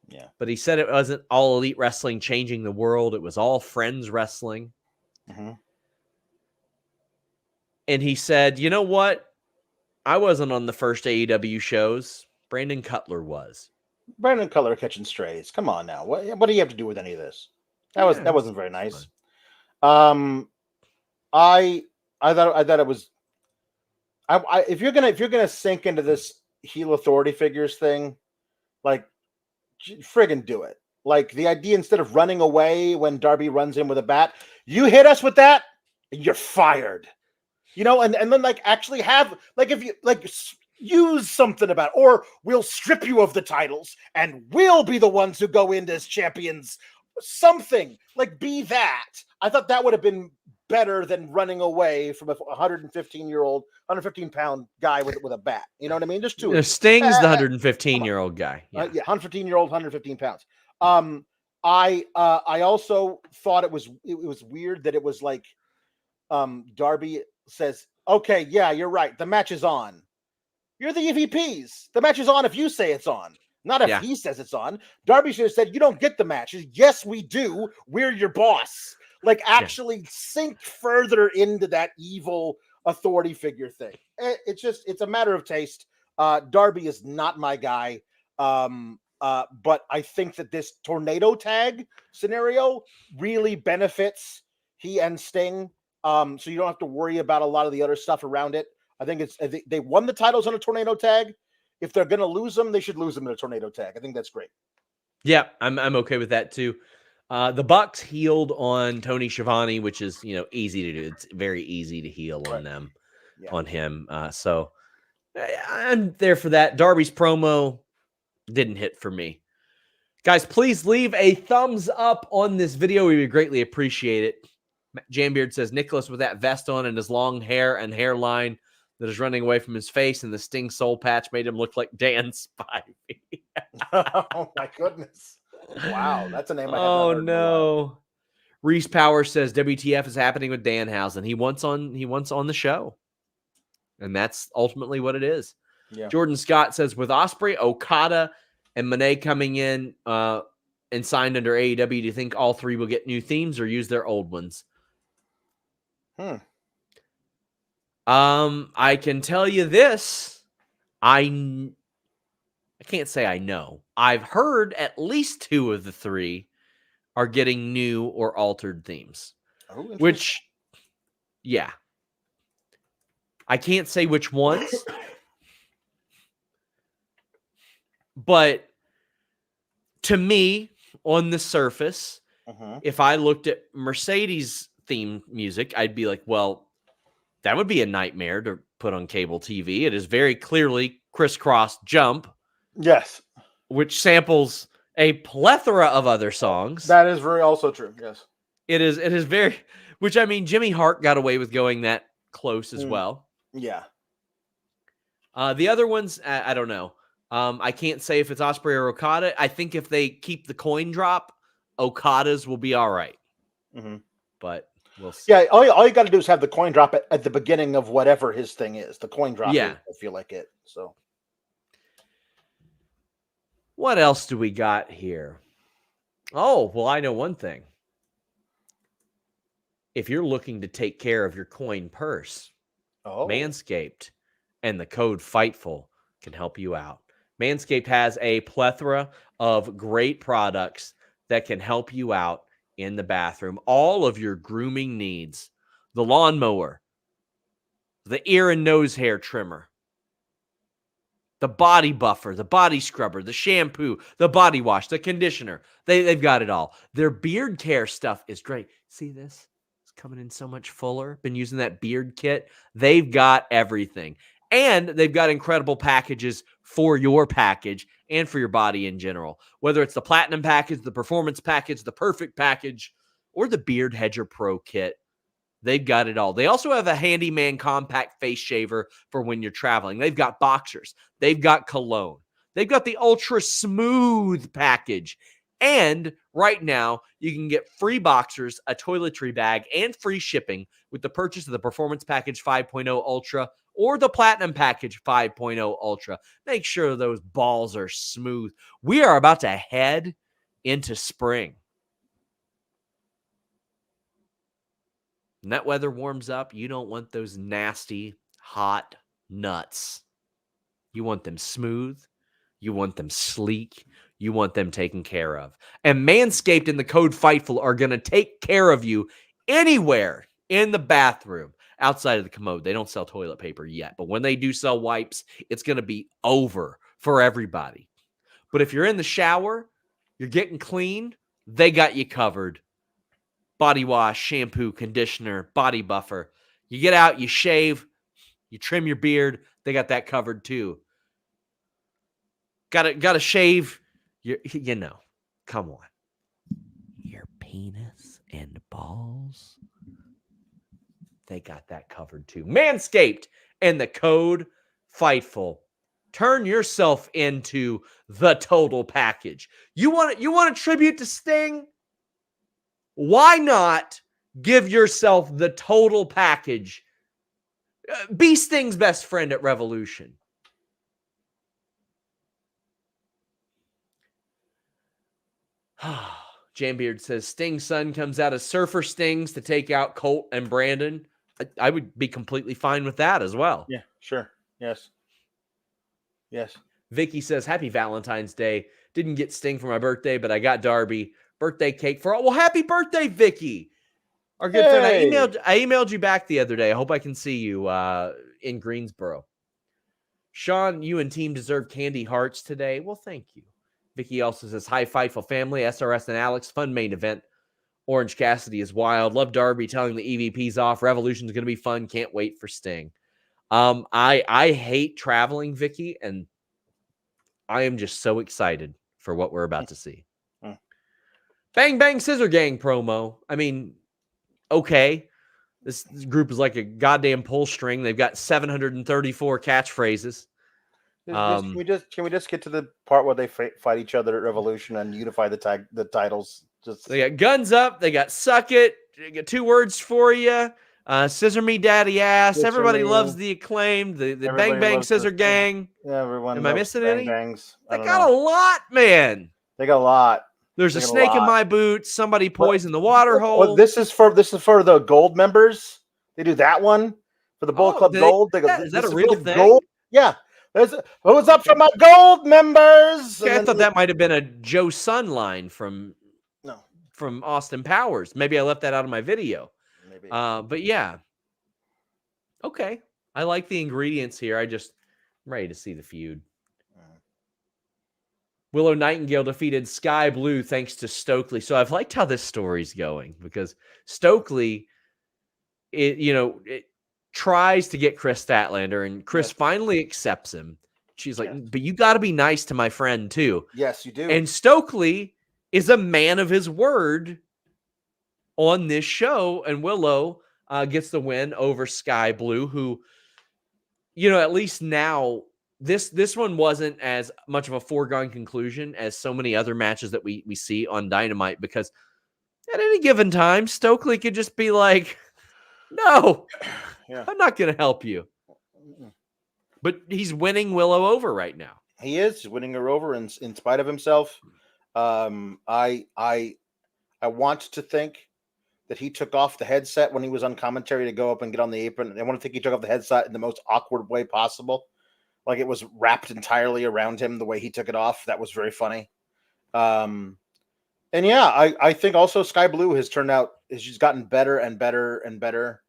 Yeah. But he said it wasn't all elite wrestling changing the world. It was all friends wrestling. And he said, you know what? I wasn't on the first AEW shows. Brandon Cutler was. Brandon Cutler catching strays. Come on now. What do you have to do with any of this? That wasn't very nice. I thought it was. If you're gonna sink into this heel authority figures thing, like friggin' do it. Like the idea, instead of running away when Darby runs in with a bat, you hit us with that, you're fired. You know, and then like actually have, like, if you like use something about, or we'll strip you of the titles and we'll be the ones who go in as champions. Something like, be that. I thought that would have been better than running away from a 115-pound guy with a bat. You know what I mean? Just two. Sting's the 115-year-old guy. Yeah, 115-year-old, 115 pounds. I also thought it was weird that it was like, Darby says, "Okay, yeah, you're right. The match is on. You're the EVPs. The match is on if you say it's on, not if he says it's on." Darby should have said, "You don't get the match." Yes, we do. We're your boss. Like, actually sink further into that evil authority figure thing. It's a matter of taste. Darby is not my guy. But I think that this tornado tag scenario really benefits he and Sting. So you don't have to worry about a lot of the other stuff around it. I think they won the titles on a tornado tag. If they're going to lose them, they should lose them in a tornado tag. I think that's great. Yeah, I'm okay with that too. The Bucks healed on Tony Schiavone, which is, easy to do. It's very easy to heal on them, on him. So I'm there for that. Darby's promo didn't hit for me. Guys, please leave a thumbs up on this video. We would greatly appreciate it. Jambeard says, Nicholas with that vest on and his long hair and hairline that is running away from his face, and the Sting soul patch made him look like Dan Spivey. Oh my goodness. Wow, that's a name I have not heard. No. Reese Powers says WTF is happening with Danhausen. He wants on the show. And that's ultimately what it is. Yeah. Jordan Scott says, with Osprey, Okada, and Monet coming in and signed under AEW, do you think all three will get new themes or use their old ones? I can tell you this. I can't say I know. I've heard at least two of the three are getting new or altered themes. Oh, which, yeah. I can't say which ones. But to me, on the surface, if I looked at Mercedes theme music, I'd be like, well, that would be a nightmare to put on cable TV. It is very clearly Crisscross Jump. Yes. Which samples a plethora of other songs. That is very also true. Yes. It is very, which, I mean, Jimmy Hart got away with going that close as well. Yeah. The other ones, I don't know. I can't say if it's Osprey or Okada. I think if they keep the coin drop, Okada's will be all right. But we'll see. Yeah, all you got to do is have the coin drop at the beginning of whatever his thing is. The coin drop, I feel like it. So, what else do we got here? Oh, well, I know one thing. If you're looking to take care of your coin purse, Manscaped and the code FIGHTFUL can help you out. Manscaped has a plethora of great products that can help you out in the bathroom. All of your grooming needs. The lawnmower, the ear and nose hair trimmer, the body buffer, the body scrubber, the shampoo, the body wash, the conditioner. They've got it all. Their beard care stuff is great. See this? It's coming in so much fuller. Been using that beard kit. They've got everything. And they've got incredible packages for your package and for your body in general. Whether it's the Platinum package, the Performance package, the Perfect package, or the Beard Hedger Pro kit, they've got it all. They also have a handyman compact face shaver for when you're traveling. They've got boxers. They've got cologne. They've got the Ultra Smooth package. And right now, you can get free boxers, a toiletry bag, and free shipping with the purchase of the Performance Package 5.0 Ultra or the Platinum Package 5.0 Ultra. Make sure those balls are smooth. We are about to head into spring. When that weather warms up, you don't want those nasty, hot nuts. You want them smooth. You want them sleek. You want them taken care of. And Manscaped and the code FIGHTFUL are going to take care of you anywhere in the bathroom outside of the commode. They don't sell toilet paper yet, but when they do sell wipes, it's going to be over for everybody. But if you're in the shower, you're getting clean, they got you covered. Body wash, shampoo, conditioner, body buffer. You get out, you shave, you trim your beard, they got that covered too. Gotta shave your, come on. Your penis and balls. They got that covered too. Manscaped and the code FIGHTFUL. Turn yourself into the total package. You want a tribute to Sting? Why not give yourself the total package? Be Sting's best friend at Revolution. Jambeard says Sting's son comes out as Surfer Stings to take out Colt and Brandon. I would be completely fine with that as well. Yeah, sure. Yes. Vicky says, Happy Valentine's Day. Didn't get Sting for my birthday, but I got Darby. Birthday cake for all. Well, happy birthday, Vicky. Our good friend. I emailed you back the other day. I hope I can see you in Greensboro. Sean, you and team deserve candy hearts today. Well, thank you. Vicky also says, Hi, FIGHTFUL family. SRS and Alex. Fun main event. Orange Cassidy is wild. Love Darby telling the EVPs off. Revolution's going to be fun. Can't wait for Sting. I hate traveling, Vicky, and I am just so excited for what we're about to see. Bang Bang Scissor Gang promo. I mean, okay. This group is like a goddamn pull string. They've got 734 catchphrases. Can we just get to the part where they fight each other at Revolution and unify the titles? They got guns up. They got suck it. They got 2 words for you. Scissor me daddy ass. Scissor Everybody loves the Acclaimed. The Bang Bang Scissor Gang. Yeah, everyone. Am I missing any? Bangs. They got a lot, man. They got a lot. There's a snake in my boot. Somebody poisoned the water hole. Well, this is for the gold members. They do that one for the Bullet Club Gold. Is that a real thing? Gold? Yeah. Who's up for my gold members? Okay, I thought that might have been a Joe Sun line from Austin Powers. Maybe I left that out of my video. Maybe. But yeah. Okay. I like the ingredients here. I'm ready to see the feud. Willow Nightingale defeated Skye Blue thanks to Stokely. So I've liked how this story's going because Stokely, it tries to get Chris Statlander, and Chris finally accepts him. She's like, but you got to be nice to my friend too. Yes, you do. And Stokely is a man of his word on this show, and Willow gets the win over Skye Blue, who, at least now, this one wasn't as much of a foregone conclusion as so many other matches that we see on Dynamite, because at any given time, Stokely could just be like, no, I'm not going to help you. But he's winning Willow over right now. He is winning her over in spite of himself. I want to think that he took off the headset when he was on commentary to go up and get on the apron. I want to think he took off the headset in the most awkward way possible. Like it was wrapped entirely around him the way he took it off. That was very funny. And yeah, I think also Skye Blue has turned out, she's gotten better and better and better.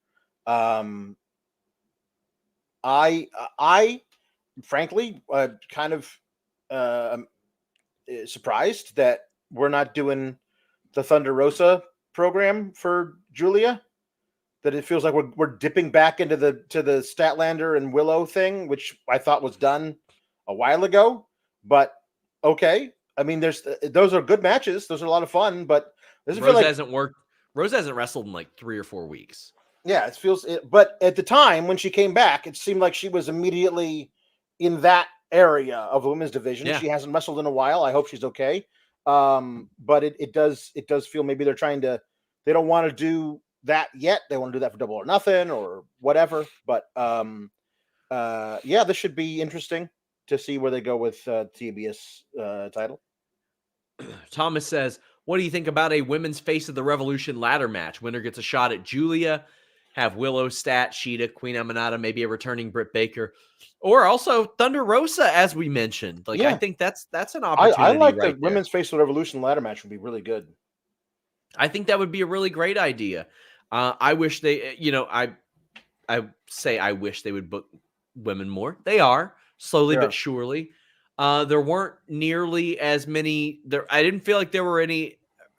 I frankly kind of surprised that we're not doing the Thunder Rosa program for Julia. That it feels like we're dipping back into the Statlander and Willow thing, which I thought was done a while ago. But okay, I mean, those are good matches. Those are a lot of fun. But Rose hasn't worked. Rose hasn't wrestled in like 3 or 4 weeks. Yeah, but at the time when she came back, it seemed like she was immediately in that area of the women's division. Yeah. She hasn't wrestled in a while. I hope she's okay. But it does feel maybe they don't want to do that yet. They want to do that for Double or Nothing or whatever. But yeah, this should be interesting to see where they go with TBS title. Thomas says, what do you think about a women's Face of the Revolution ladder match? Winner gets a shot at Julia. have Willow, Stat, Sheeta, Queen Aminata, maybe a returning Britt Baker, or also Thunder Rosa, as we mentioned. Like, I think that's an opportunity. I like right the women's Facial Revolution ladder match would be really good. I think that would be a really great idea. I wish they, I say I wish they would book women more. They are slowly but surely. There weren't nearly as many. I didn't feel like there were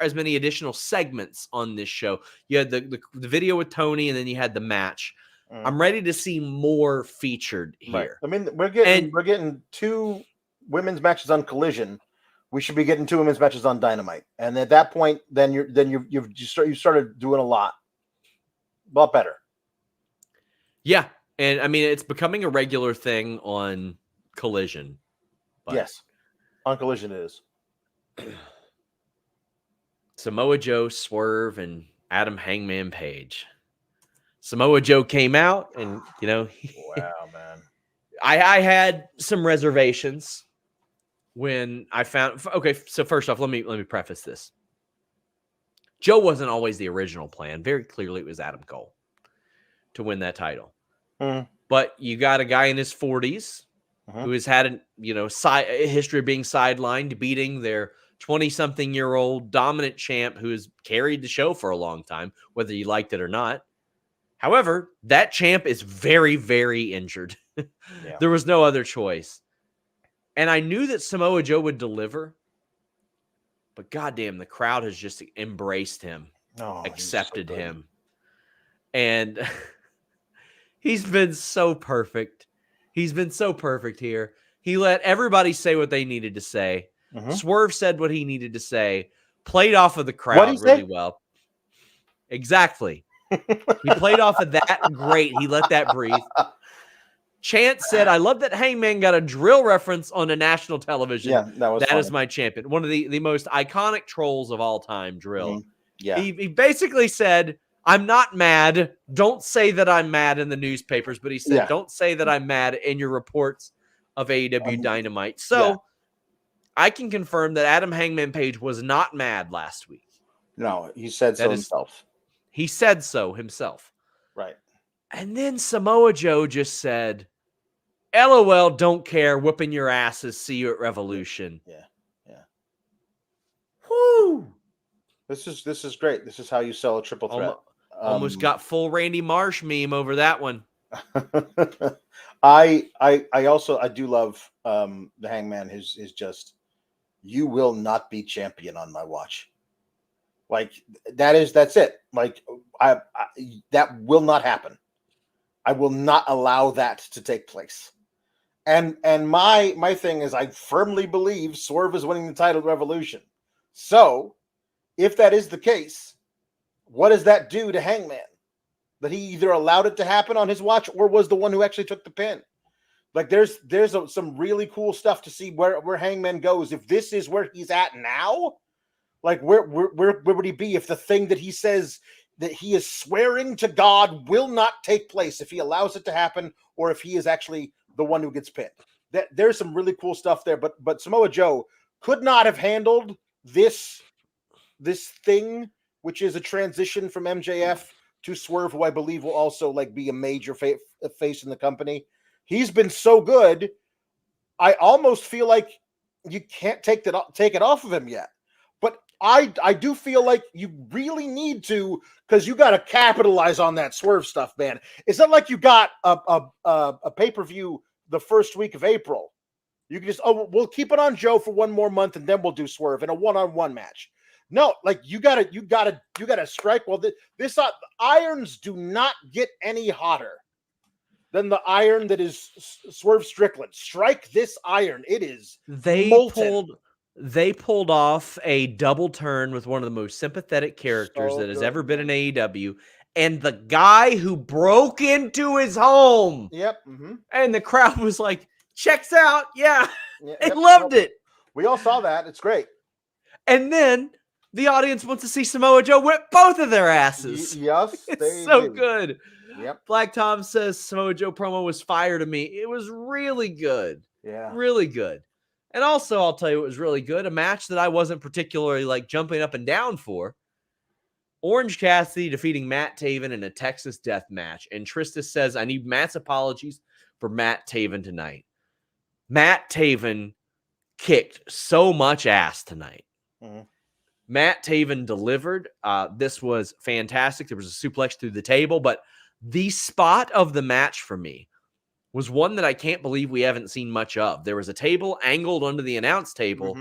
as many additional segments on this show. You had the video with Toni, and then you had the match. I'm ready to see more featured here. Right. I mean, we're getting 2 women's matches on Collision. We should be getting 2 women's matches on Dynamite, and at that point, then you started doing a lot better. Yeah, and I mean it's becoming a regular thing on Collision. Yes, on Collision it is. Samoa Joe, Swerve, and Adam Hangman Page. Samoa Joe came out, and wow, man, I had some reservations when I found. Okay, so first off, let me preface this. Joe wasn't always the original plan. Very clearly, it was Adam Cole to win that title. But you got a guy in his 40s who has had a history of being sidelined, beating their 20-something-year-old dominant champ who has carried the show for a long time, whether you liked it or not. However, that champ is very, very injured. There was no other choice. And I knew that Samoa Joe would deliver, but goddamn, the crowd has just embraced him, accepted him. And he's been so perfect. He's been so perfect here. He let everybody say what they needed to say. Swerve said what he needed to say, played off of the crowd really well. Exactly. He played off of that great. He let that breathe. Chance said, I love that Hangman got a drill reference on a national television. Yeah, that is my champion. One of the most iconic trolls of all time, Drill. Yeah. He basically said, I'm not mad. Don't say that I'm mad in the newspapers. But he said, don't say that I'm mad in your reports of AEW Dynamite. So I can confirm that Adam Hangman Page was not mad last week. No, he said so himself. He said so himself. Right. And then Samoa Joe just said, LOL, don't care. Whooping your asses. See you at Revolution. Yeah. Whoo! This is great. This is how you sell a triple threat. Almost got full Randy Marsh meme over that one. I do love the Hangman is just, you will not be champion on my watch. Like that's it. Like I that will not happen. I will not allow that to take place. And my thing is, I firmly believe Swerve is winning the title at Revolution. So if that is the case, what does that do to Hangman? That he either allowed it to happen on his watch or was the one who actually took the pin. Like there's some really cool stuff to see where Hangman goes. If this is where he's at now, like where would he be if the thing that he says that he is swearing to God will not take place, if he allows it to happen, or if he is actually the one who gets pinned? There's some really cool stuff there. But Samoa Joe could not have handled this thing, which is a transition from MJF to Swerve, who I believe will also like be a major face in the company. He's been so good. I almost feel like you can't take it off of him yet. But I do feel like you really need to, because you got to capitalize on that Swerve stuff, man. It's not like you got a pay-per-view the first week of April. You can just, we'll keep it on Joe for one more month and then we'll do Swerve in a one-on-one match. No, like you gotta strike. Well, this irons do not get any hotter than the iron that is Swerve Strickland. Strike this iron; it is molten. They pulled off a double turn with one of the most sympathetic characters that has ever been in AEW, and the guy who broke into his home. Yep. And the crowd was like, "Checks out, yeah." They loved it. We all saw that. It's great. And then the audience wants to see Samoa Joe whip both of their asses. Yes, it's so good. Yep. Black Tom says Samoa Joe promo was fire to me. It was really good. Yeah. Really good. And also, I'll tell you, it was really good. A match that I wasn't particularly like jumping up and down for. Orange Cassidy defeating Matt Taven in a Texas death match. And Tristis says, I need Matt's apologies for Matt Taven tonight. Matt Taven kicked so much ass tonight. Mm-hmm. Matt Taven delivered. This was fantastic. There was a suplex through the table, but the spot of the match for me was one that I can't believe we haven't seen much of. There was a table angled under the announce table,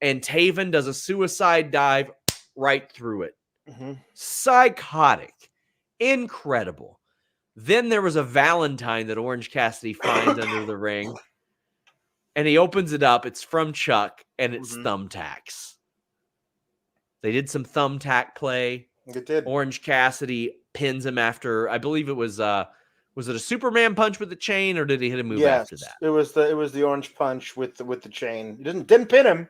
and Taven does a suicide dive right through it. Psychotic. Incredible. Then there was a Valentine that Orange Cassidy finds under the ring, and he opens it up. It's from Chuck, and it's thumbtacks. They did some thumbtack play. It did. Orange Cassidy pins him after, I believe it was it a Superman punch with the chain, or did he hit a move after that? It was the orange punch with the chain. He didn't pin him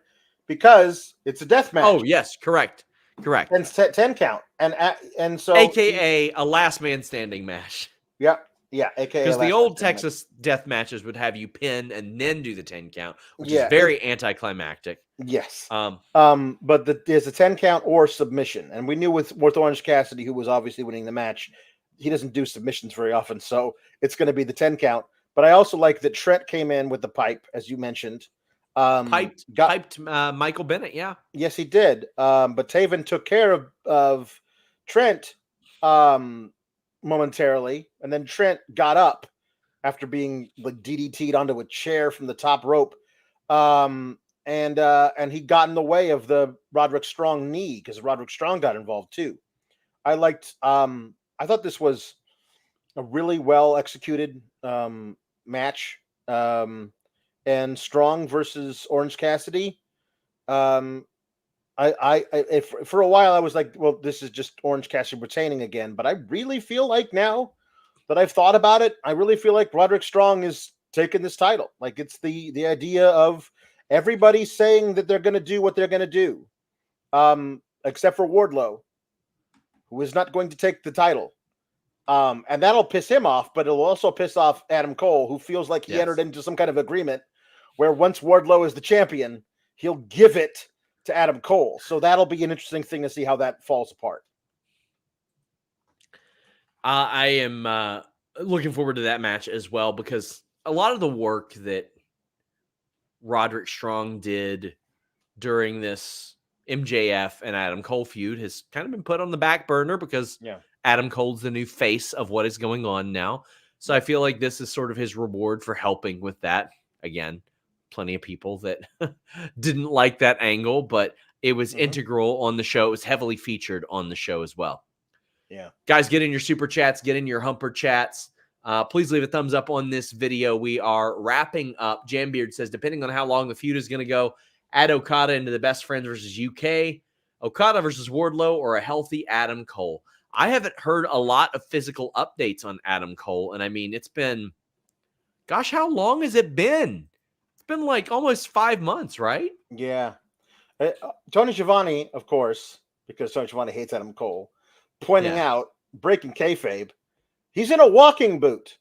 because it's a death match. Oh yes, correct. And 10 count, and so AKA a last man standing match. Yeah, AKA because the old Texas death matches would have you pin and then do the 10 count, which is very anticlimactic. Yes. But there's a 10 count or submission, and we knew with Orange Cassidy, who was obviously winning the match, he doesn't do submissions very often, so it's going to be the 10 count. But I also like that Trent came in with the pipe, as you mentioned. Piped Michael Bennett, yeah. Yes, he did. But Taven took care of Trent momentarily, and then Trent got up after being like DDT'd onto a chair from the top rope. And he got in the way of the Roderick Strong knee because Roderick Strong got involved too. I thought this was a really well executed match. And Strong versus Orange Cassidy. For a while I was like, well, this is just Orange Cassidy retaining again. But I really feel like now that I've thought about it, I really feel like Roderick Strong is taking this title. Like it's the idea of everybody saying that they're going to do what they're going to do, except for Wardlow, who is not going to take the title. And that'll piss him off, but it'll also piss off Adam Cole, who feels like he entered into some kind of agreement where once Wardlow is the champion, he'll give it to Adam Cole. So that'll be an interesting thing to see how that falls apart. I am looking forward to that match as well, because a lot of the work that Roderick Strong did during this MJF and Adam Cole feud has kind of been put on the back burner because Adam Cole's the new face of what is going on now. So I feel like this is sort of his reward for helping with that. Again, plenty of people that didn't like that angle, but it was integral on the show. It was heavily featured on the show as well. Yeah. Guys, get in your super chats, get in your humper chats. Please leave a thumbs up on this video. We are wrapping up. Jambeard says, depending on how long the feud is going to go, add Okada into the Best Friends versus UK, Okada versus Wardlow, or a healthy Adam Cole. I haven't heard a lot of physical updates on Adam Cole. And I mean, it's been, gosh, how long has it been? It's been like almost 5 months, right? Yeah. Tony Schiavone, of course, because Tony Schiavone hates Adam Cole, pointing out, breaking kayfabe, he's in a walking boot.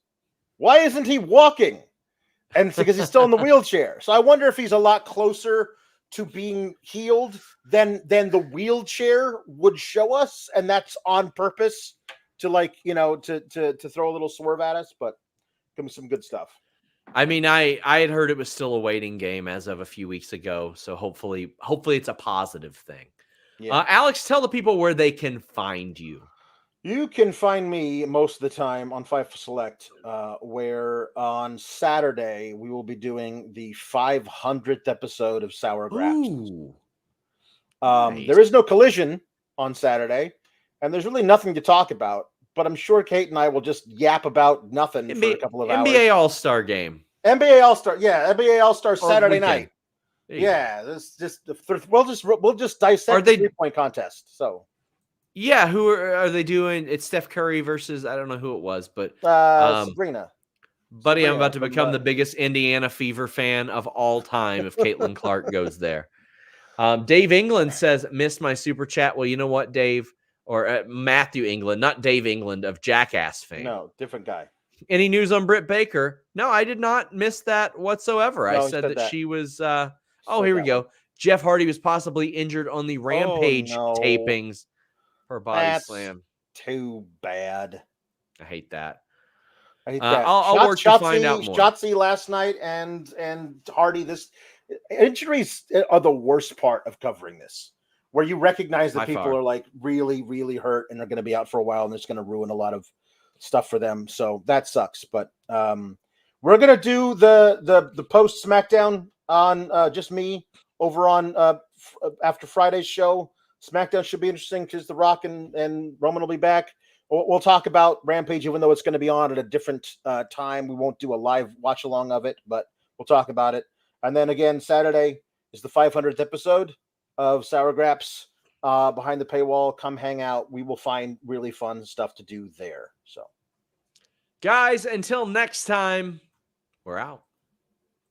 Why isn't he walking? And it's because he's still in the wheelchair. So I wonder if he's a lot closer to being healed than the wheelchair would show us, and that's on purpose to to throw a little swerve at us. But give me some good stuff. I mean, I had heard it was still a waiting game as of a few weeks ago, so hopefully it's a positive thing. Yeah. Alex, tell the people where they can find you. You can find me most of the time on Fightful Select, where on Saturday we will be doing the 500th episode of Sour Graps. Nice. There is no Collision on Saturday, and there's really nothing to talk about. But I'm sure Kate and I will just yap about nothing for a couple of hours. NBA All-Star game. NBA All-Star, NBA All-Star Saturday night. Yeah, we'll just dissect the 3-point contest. So. Yeah, who are they doing? It's Steph Curry versus, I don't know who it was, but Sabrina. Buddy, I'm about to become the biggest Indiana Fever fan of all time if Caitlin Clark goes there. Dave England says, missed my super chat. Well, you know what, Dave? Or Matthew England, not Dave England of Jackass fame. No, different guy. Any news on Britt Baker? No, I did not miss that whatsoever. No, I said that she was, here we go. Jeff Hardy was possibly injured on the Rampage tapings. her body That's slam. Too bad. I hate that. I hate that. I'll work to find out more. Shotzi last night and Hardy. This injuries are the worst part of covering this, where you recognize that people are like really, really hurt and are going to be out for a while, and it's going to ruin a lot of stuff for them. So that sucks. But we're going to do the post SmackDown on just me over on after Friday's show. SmackDown should be interesting because The Rock and Roman will be back. We'll talk about Rampage, even though it's going to be on at a different time. We won't do a live watch along of it, but we'll talk about it. And then again, Saturday is the 500th episode of Sour Graps behind the paywall. Come hang out. We will find really fun stuff to do there. So, guys, until next time, we're out.